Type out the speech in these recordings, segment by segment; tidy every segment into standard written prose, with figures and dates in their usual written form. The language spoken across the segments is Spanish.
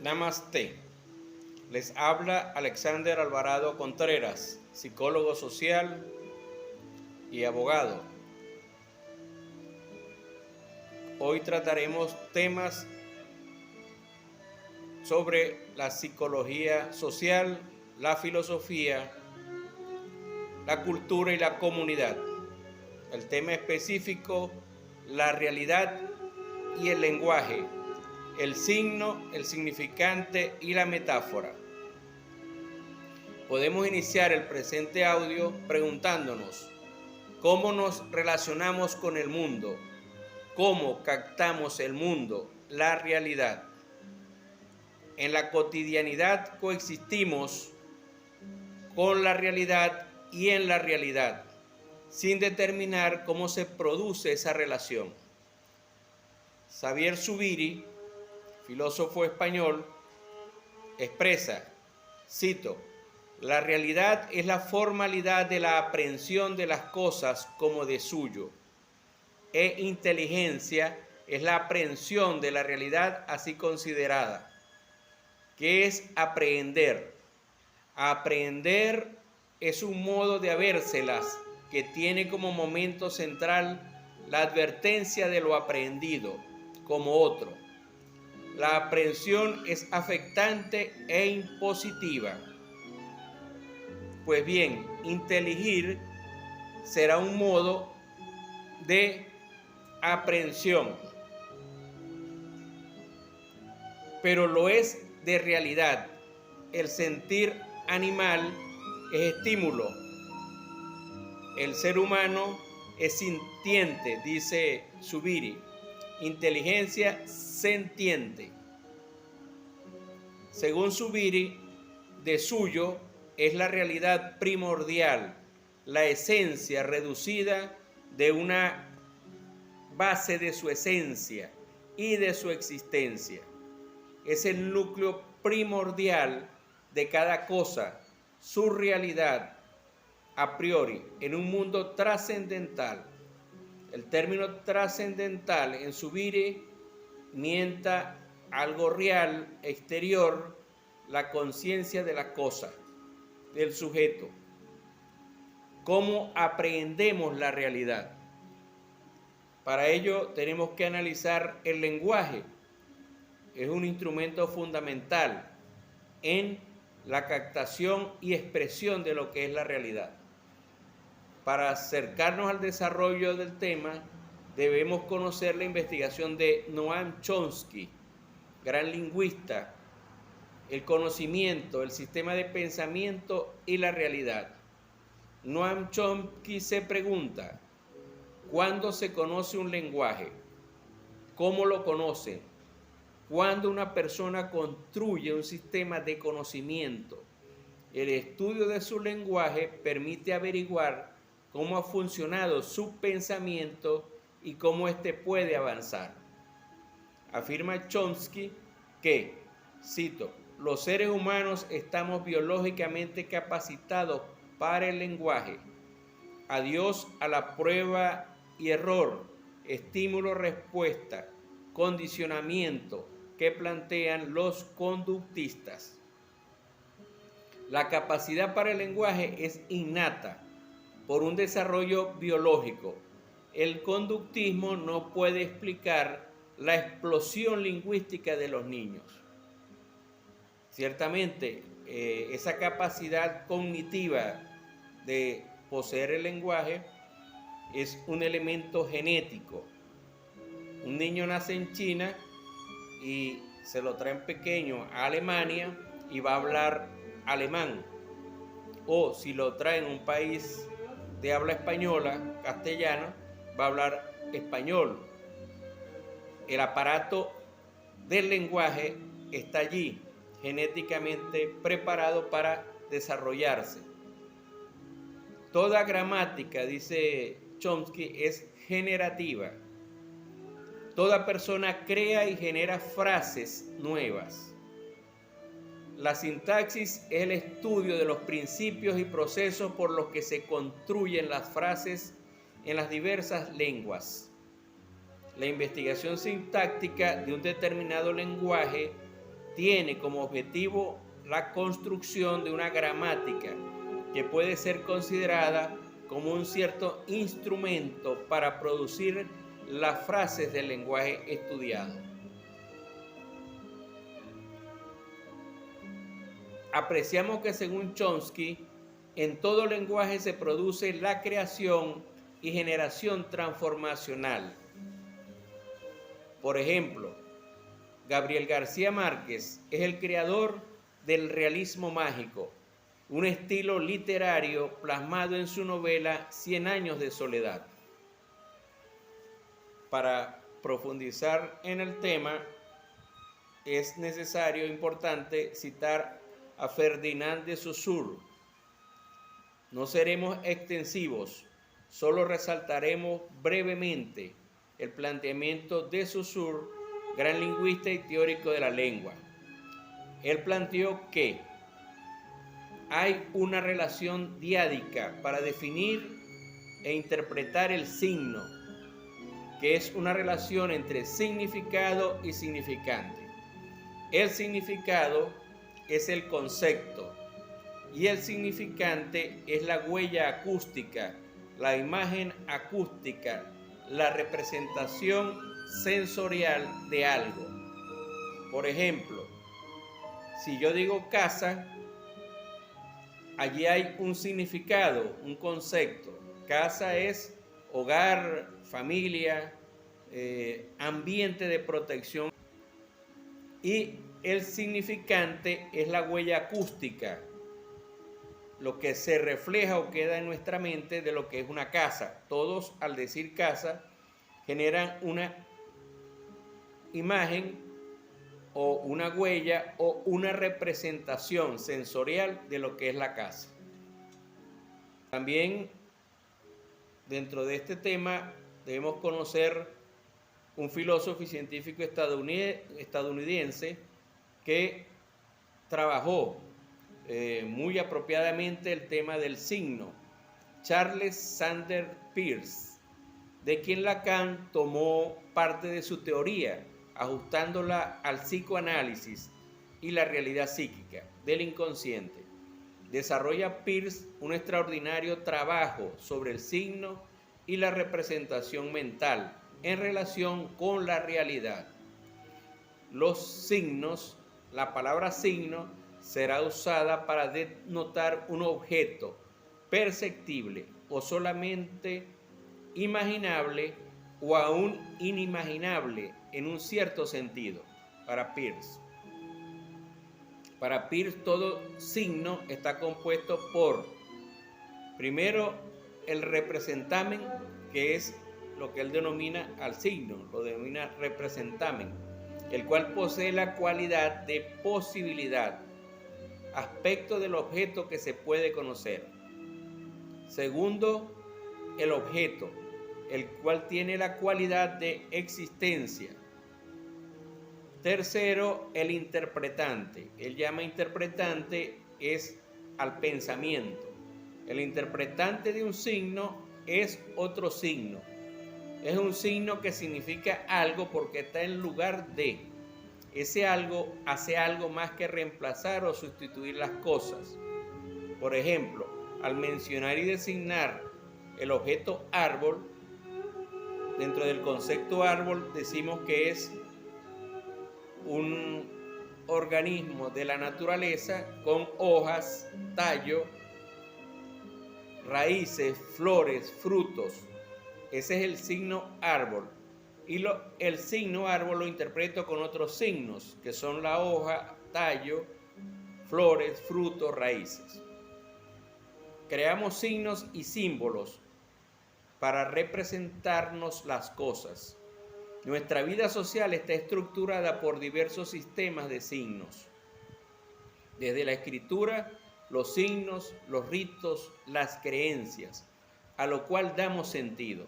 Namaste. Les habla Alexander Alvarado Contreras, psicólogo social y abogado. Hoy trataremos temas sobre la psicología social, la filosofía, la cultura y la comunidad. El tema específico, la realidad y el lenguaje, el signo, el significante y la metáfora. Podemos iniciar el presente audio preguntándonos cómo nos relacionamos con el mundo, cómo captamos el mundo, la realidad. En la cotidianidad coexistimos con la realidad y en la realidad, sin determinar cómo se produce esa relación. Xavier Zubiri, filósofo español, expresa, cito, la realidad es la formalidad de la aprehensión de las cosas como de suyo, e inteligencia es la aprehensión de la realidad así considerada. ¿Qué es aprehender? Aprehender es un modo de habérselas que tiene como momento central la advertencia de lo aprehendido como otro. La aprehensión es afectante e impositiva. Pues bien, inteligir será un modo de aprehensión, pero lo es de realidad. El sentir animal es estímulo. El ser humano es sintiente, dice Zubiri. Inteligencia sentiente. Según Zubiri, de suyo es la realidad primordial, la esencia reducida de una base de su esencia y de su existencia. Es el núcleo primordial de cada cosa, su realidad a priori, en un mundo trascendental. El término trascendental en Zubiri nienta algo real, exterior, la conciencia de la cosa, del sujeto. ¿Cómo aprehendemos la realidad? Para ello tenemos que analizar el lenguaje. Es un instrumento fundamental en la captación y expresión de lo que es la realidad. Para acercarnos al desarrollo del tema, debemos conocer la investigación de Noam Chomsky, gran lingüista, el conocimiento, el sistema de pensamiento y la realidad. Noam Chomsky se pregunta, ¿cuándo se conoce un lenguaje? ¿Cómo lo conoce? ¿Cuándo una persona construye un sistema de conocimiento? El estudio de su lenguaje permite averiguar cómo ha funcionado su pensamiento y cómo éste puede avanzar. Afirma Chomsky que, cito, los seres humanos estamos biológicamente capacitados para el lenguaje. Adiós a la prueba y error, estímulo-respuesta, condicionamiento que plantean los conductistas. La capacidad para el lenguaje es innata por un desarrollo biológico. El conductismo no puede explicar la explosión lingüística de los niños. Ciertamente, esa capacidad cognitiva de poseer el lenguaje es un elemento genético. Un niño nace en China y se lo traen pequeño a Alemania y va a hablar alemán. O si lo traen a un país de habla española, castellano, va a hablar español. El aparato del lenguaje está allí, genéticamente preparado para desarrollarse. Toda gramática, dice Chomsky, es generativa. Toda persona crea y genera frases nuevas. La sintaxis es el estudio de los principios y procesos por los que se construyen las frases en las diversas lenguas. La investigación sintáctica de un determinado lenguaje tiene como objetivo la construcción de una gramática que puede ser considerada como un cierto instrumento para producir las frases del lenguaje estudiado. Apreciamos que según Chomsky, en todo lenguaje se produce la creación y generación transformacional. Por ejemplo, Gabriel García Márquez es el creador del realismo mágico, un estilo literario plasmado en su novela 100 años de soledad. Para profundizar en el tema, es necesario, importante, citar a Ferdinand de Saussure. No seremos extensivos, solo resaltaremos brevemente el planteamiento de Saussure, gran lingüista y teórico de la lengua. Él planteó que hay una relación diádica para definir e interpretar el signo, que es una relación entre significado y significante. El significado es el concepto y el significante es la huella acústica, la imagen acústica, la representación sensorial de algo. Por ejemplo, si yo digo casa, allí hay un significado, un concepto. Casa es hogar, familia, ambiente de protección. Y el significante es la huella acústica, lo que se refleja o queda en nuestra mente de lo que es una casa. Todos, al decir casa, generan una imagen o una huella o una representación sensorial de lo que es la casa. También, dentro de este tema, debemos conocer un filósofo y científico estadounidense que trabajó muy apropiadamente el tema del signo, Charles Sanders Peirce, de quien Lacan tomó parte de su teoría, ajustándola al psicoanálisis y la realidad psíquica del inconsciente. Desarrolla Peirce un extraordinario trabajo sobre el signo y la representación mental en relación con la realidad. Los signos, la palabra signo, será usada para denotar un objeto perceptible o solamente imaginable o aún inimaginable en un cierto sentido para Peirce. Para Peirce todo signo está compuesto por, primero, el representamen, que es lo que él denomina al signo, lo denomina representamen, el cual posee la cualidad de posibilidad, aspecto del objeto que se puede conocer. Segundo, el objeto, el cual tiene la cualidad de existencia. Tercero, el interpretante. Él llama interpretante es al pensamiento. El interpretante de un signo es otro signo. Es un signo que significa algo porque está en lugar de. Ese algo hace algo más que reemplazar o sustituir las cosas. Por ejemplo, al mencionar y designar el objeto árbol, dentro del concepto árbol decimos que es un organismo de la naturaleza con hojas, tallo, raíces, flores, frutos. Ese es el signo árbol. Y el signo árbol lo interpreto con otros signos, que son la hoja, tallo, flores, frutos, raíces. Creamos signos y símbolos para representarnos las cosas. Nuestra vida social está estructurada por diversos sistemas de signos. Desde la escritura, los signos, los ritos, las creencias, a lo cual damos sentido.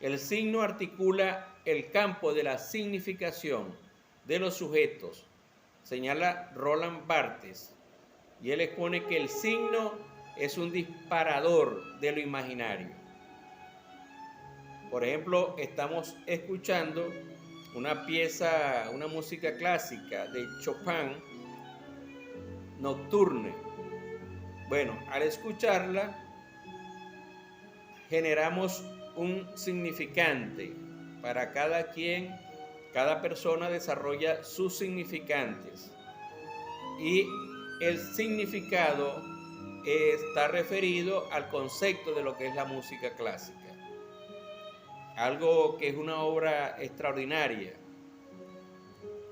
El signo articula el campo de la significación de los sujetos, señala Roland Barthes, y él expone que el signo es un disparador de lo imaginario. Por ejemplo, estamos escuchando una pieza, una música clásica de Chopin, Nocturne. Bueno, al escucharla generamos un significante. Para cada quien, cada persona desarrolla sus significantes. Y el significado está referido al concepto de lo que es la música clásica. Algo que es una obra extraordinaria,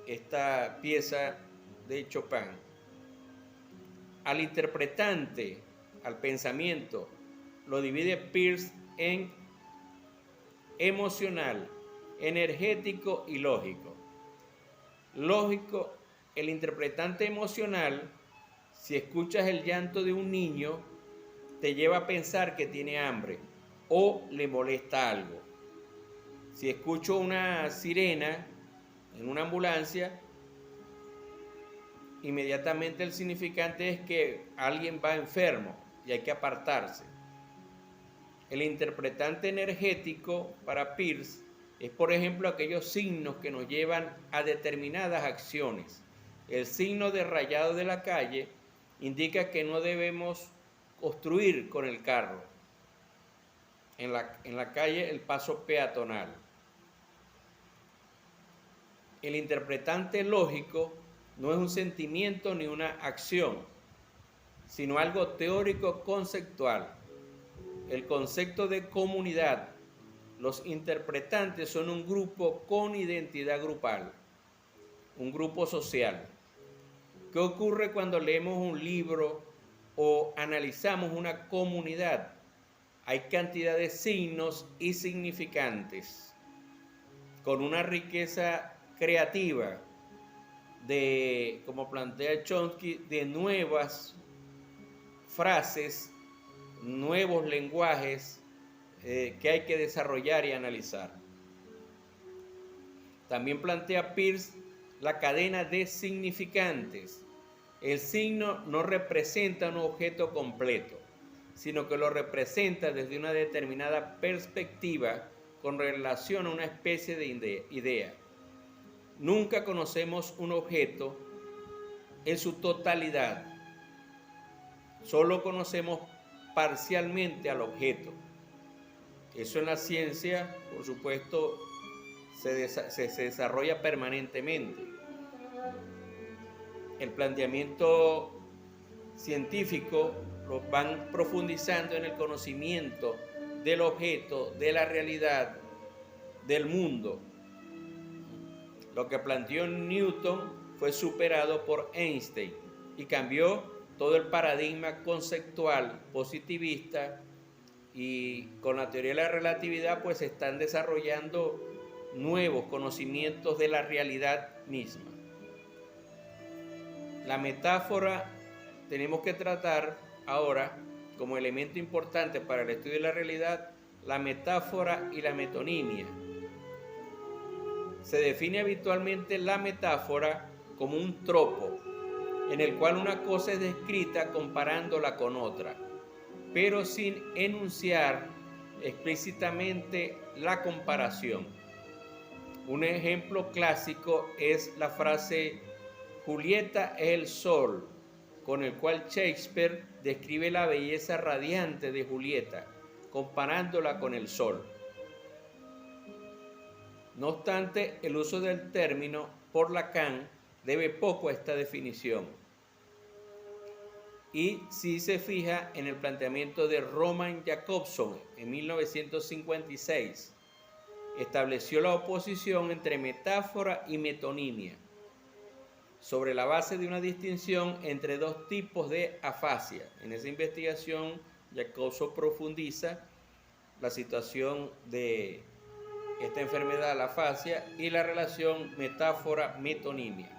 esta pieza de Chopin. Al interpretante, al pensamiento, lo divide Peirce en emocional, energético y lógico. Lógico, el interpretante emocional, si escuchas el llanto de un niño, te lleva a pensar que tiene hambre o le molesta algo. Si escucho una sirena en una ambulancia, inmediatamente el significante es que alguien va enfermo y hay que apartarse. El interpretante energético para Peirce es, por ejemplo, aquellos signos que nos llevan a determinadas acciones. El signo de rayado de la calle indica que no debemos obstruir con el carro en la calle el paso peatonal. El interpretante lógico no es un sentimiento ni una acción, sino algo teórico conceptual. El concepto de comunidad. Los interpretantes son un grupo con identidad grupal, un grupo social. ¿Qué ocurre cuando leemos un libro o analizamos una comunidad? Hay cantidad de signos y significantes, con una riqueza creativa, como plantea Chomsky, de nuevas frases, nuevos lenguajes que hay que desarrollar y analizar. También plantea Peirce la cadena de significantes. El signo no representa un objeto completo, sino que lo representa desde una determinada perspectiva con relación a una especie de idea. Nunca conocemos un objeto en su totalidad. Solo conocemos parcialmente al objeto. Eso en la ciencia, por supuesto, se desarrolla permanentemente. El planteamiento científico lo van profundizando en el conocimiento del objeto, de la realidad, del mundo. Lo que planteó Newton fue superado por Einstein y cambió todo el paradigma conceptual positivista, y con la teoría de la relatividad pues se están desarrollando nuevos conocimientos de la realidad misma. La metáfora tenemos que tratar ahora como elemento importante para el estudio de la realidad, la metáfora y la metonimia. Se define habitualmente la metáfora como un tropo en el cual una cosa es descrita comparándola con otra, pero sin enunciar explícitamente la comparación. Un ejemplo clásico es la frase Julieta es el sol, con el cual Shakespeare describe la belleza radiante de Julieta, comparándola con el sol. No obstante, el uso del término por Lacan debe poco a esta definición. Y si se fija en el planteamiento de Roman Jakobson en 1956, estableció la oposición entre metáfora y metonimia, sobre la base de una distinción entre dos tipos de afasia. En esa investigación, Jakobson profundiza la situación de esta enfermedad, la afasia, y la relación metáfora-metonimia.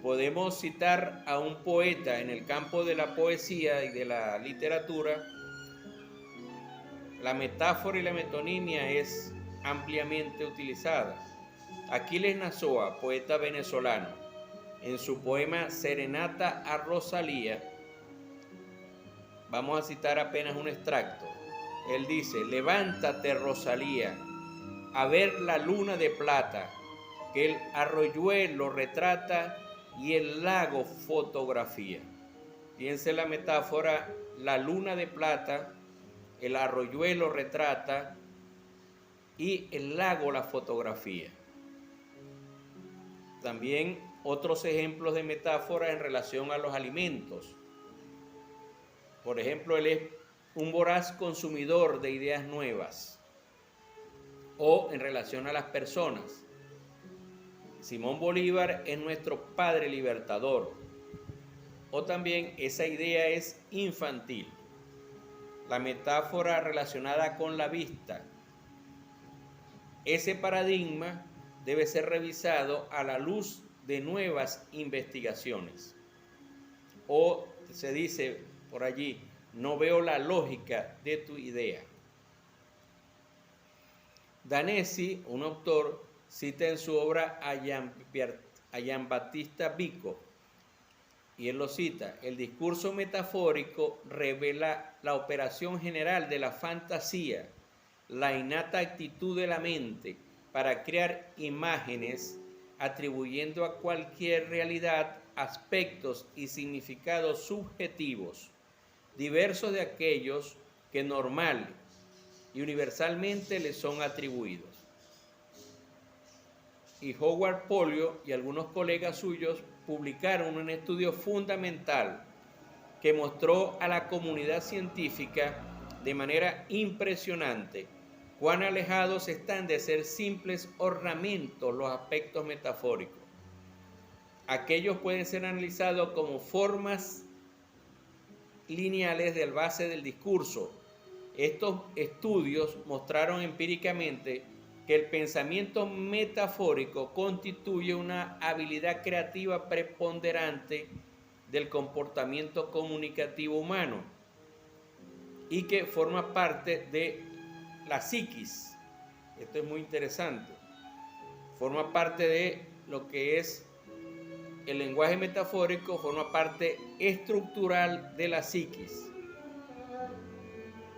Podemos citar a un poeta en el campo de la poesía y de la literatura. La metáfora y la metonimia es ampliamente utilizada. Aquiles Nazoa, poeta venezolano, en su poema Serenata a Rosalía, vamos a citar apenas un extracto. Él dice: levántate, Rosalía, a ver la luna de plata, que el arroyuelo retrata y el lago fotografía. Piense la metáfora, la luna de plata, el arroyuelo retrata y el lago la fotografía. También otros ejemplos de metáfora en relación a los alimentos. Por ejemplo, él es un voraz consumidor de ideas nuevas. O en relación a las personas. Simón Bolívar es nuestro padre libertador. O también esa idea es infantil. La metáfora relacionada con la vista. Ese paradigma debe ser revisado a la luz de nuevas investigaciones. O se dice por allí, no veo la lógica de tu idea. Danesi, un autor, cita en su obra a Giambattista Vico, y él lo cita: el discurso metafórico revela la operación general de la fantasía, la innata actitud de la mente para crear imágenes, atribuyendo a cualquier realidad aspectos y significados subjetivos, diversos de aquellos que normal y universalmente le son atribuidos. Y Howard Polio y algunos colegas suyos publicaron un estudio fundamental que mostró a la comunidad científica de manera impresionante cuán alejados están de ser simples ornamentos los aspectos metafóricos. Aquellos pueden ser analizados como formas lineales del base del discurso. Estos estudios mostraron empíricamente que el pensamiento metafórico constituye una habilidad creativa preponderante del comportamiento comunicativo humano y que forma parte de la psiquis. Esto es muy interesante. Forma parte de lo que es el lenguaje metafórico, forma parte estructural de la psiquis.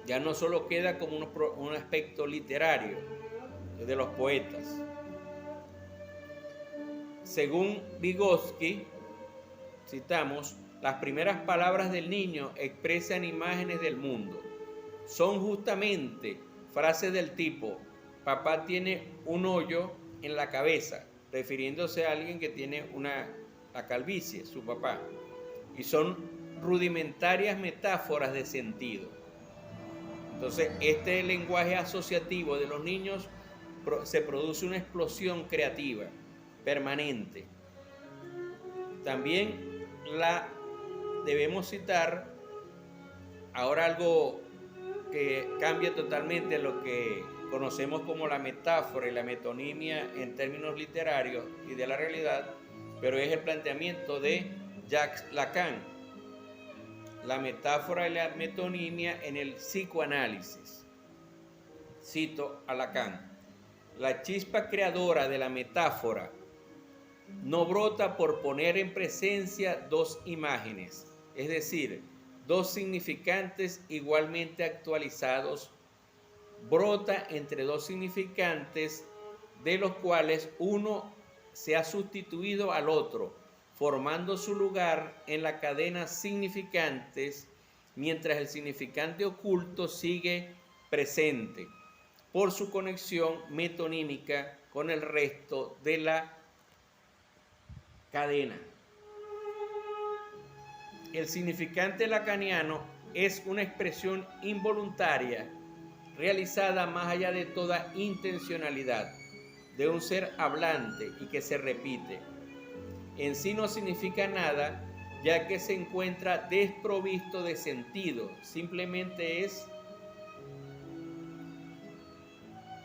Ya no solo queda como un aspecto literario de los poetas. Según Vygotsky, citamos, las primeras palabras del niño expresan imágenes del mundo. Son justamente frases del tipo: papá tiene un hoyo en la cabeza, refiriéndose a alguien que tiene la calvicie, su papá. Y son rudimentarias metáforas de sentido. Entonces, este lenguaje asociativo de los niños se produce una explosión creativa permanente. También debemos citar ahora algo que cambia totalmente lo que conocemos como la metáfora y la metonimia en términos literarios y de la realidad, pero es el planteamiento de Jacques Lacan, la metáfora y la metonimia en el psicoanálisis. Cito a Lacan: la chispa creadora de la metáfora no brota por poner en presencia dos imágenes, es decir, dos significantes igualmente actualizados, brota entre dos significantes de los cuales uno se ha sustituido al otro, formando su lugar en la cadena significantes, mientras el significante oculto sigue presente por su conexión metonímica con el resto de la cadena. El significante lacaniano es una expresión involuntaria realizada más allá de toda intencionalidad de un ser hablante y que se repite. En sí no significa nada, ya que se encuentra desprovisto de sentido, simplemente es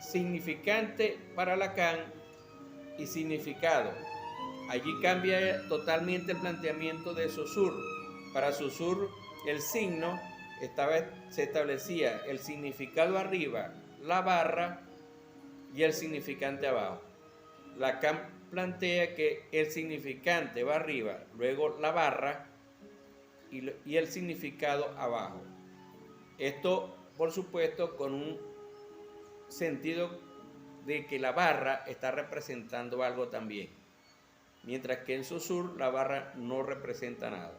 significante para Lacan y significado. Allí cambia totalmente el planteamiento de Saussure. Para Saussure el signo se establecía el significado arriba, la barra, y el significante abajo. Lacan plantea que el significante va arriba, luego la barra y el significado abajo. Esto, por supuesto, con un sentido de que la barra está representando algo también, mientras que en Saussure la barra no representa nada.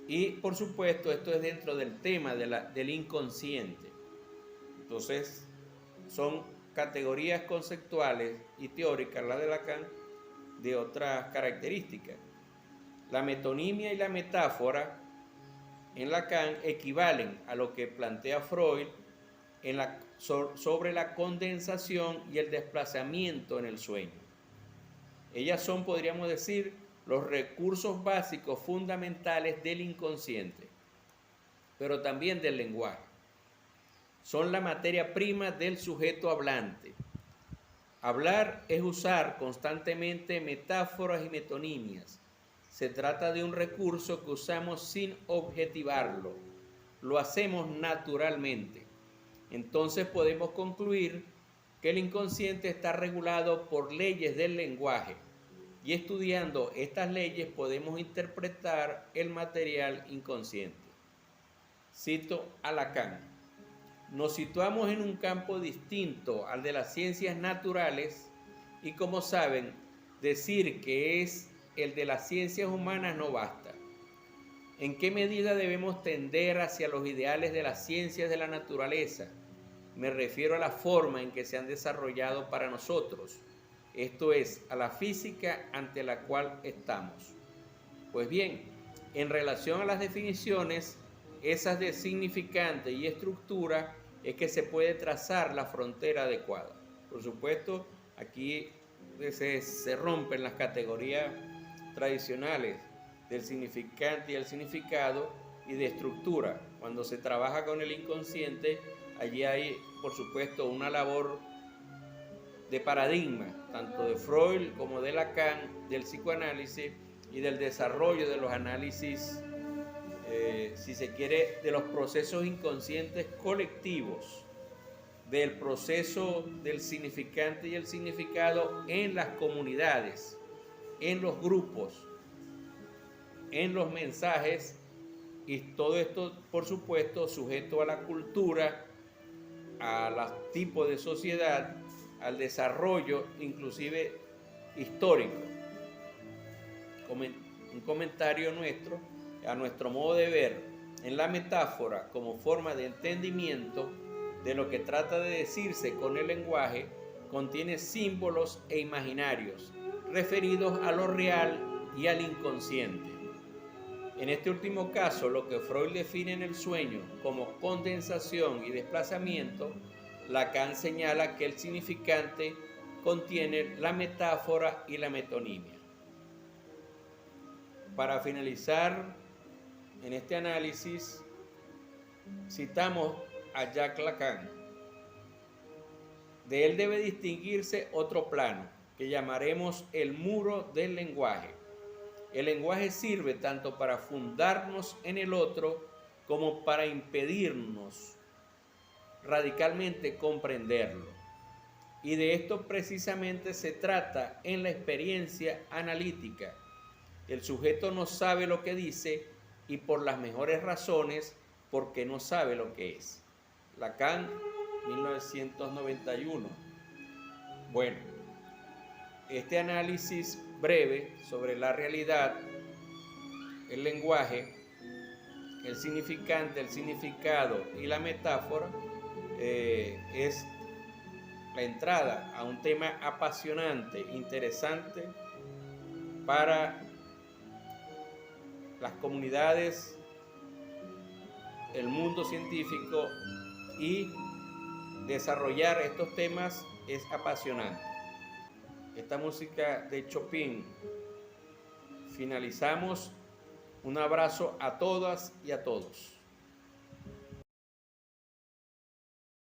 Y por supuesto esto es dentro del tema del inconsciente. Entonces son categorías conceptuales y teóricas, la de Lacan, de otras características. La metonimia y la metáfora en Lacan equivalen a lo que plantea Freud sobre la condensación y el desplazamiento en el sueño. Ellas son, podríamos decir, los recursos básicos fundamentales del inconsciente, pero también del lenguaje. Son la materia prima del sujeto hablante. Hablar es usar constantemente metáforas y metonimias. Se trata de un recurso que usamos sin objetivarlo. Lo hacemos naturalmente. Entonces podemos concluir que el inconsciente está regulado por leyes del lenguaje, y estudiando estas leyes podemos interpretar el material inconsciente. Cito a Lacan: nos situamos en un campo distinto al de las ciencias naturales y, como saben, decir que es el de las ciencias humanas no basta. ¿En qué medida debemos tender hacia los ideales de las ciencias de la naturaleza? Me refiero a la forma en que se han desarrollado para nosotros, esto es, a la física ante la cual estamos. Pues bien, en relación a las definiciones, esas de significante y estructura, es que se puede trazar la frontera adecuada. Por supuesto, aquí se rompen las categorías tradicionales del significante y el significado y de estructura. Cuando se trabaja con el inconsciente, allí hay, por supuesto, una labor de paradigma, tanto de Freud como de Lacan, del psicoanálisis y del desarrollo de los análisis, si se quiere, de los procesos inconscientes colectivos, del proceso del significante y el significado en las comunidades, en los grupos, en los mensajes, y todo esto, por supuesto, sujeto a la cultura, a los tipos de sociedad, al desarrollo inclusive histórico. Un comentario nuestro, a nuestro modo de ver, en la metáfora como forma de entendimiento de lo que trata de decirse con el lenguaje, contiene símbolos e imaginarios referidos a lo real y al inconsciente. En este último caso, lo que Freud define en el sueño como condensación y desplazamiento, Lacan señala que el significante contiene la metáfora y la metonimia. Para finalizar en este análisis, citamos a Jacques Lacan. De él debe distinguirse otro plano, que llamaremos el muro del lenguaje. El lenguaje sirve tanto para fundarnos en el otro como para impedirnos radicalmente comprenderlo. Y de esto precisamente se trata en la experiencia analítica. El sujeto no sabe lo que dice y por las mejores razones porque no sabe lo que es. Lacan, 1991. Bueno, este análisis breve sobre la realidad, el lenguaje, el significante, el significado y la metáfora es la entrada a un tema apasionante, interesante para las comunidades, el mundo científico, y desarrollar estos temas es apasionante. Esta música de Chopin. Finalizamos. Un abrazo a todas y a todos.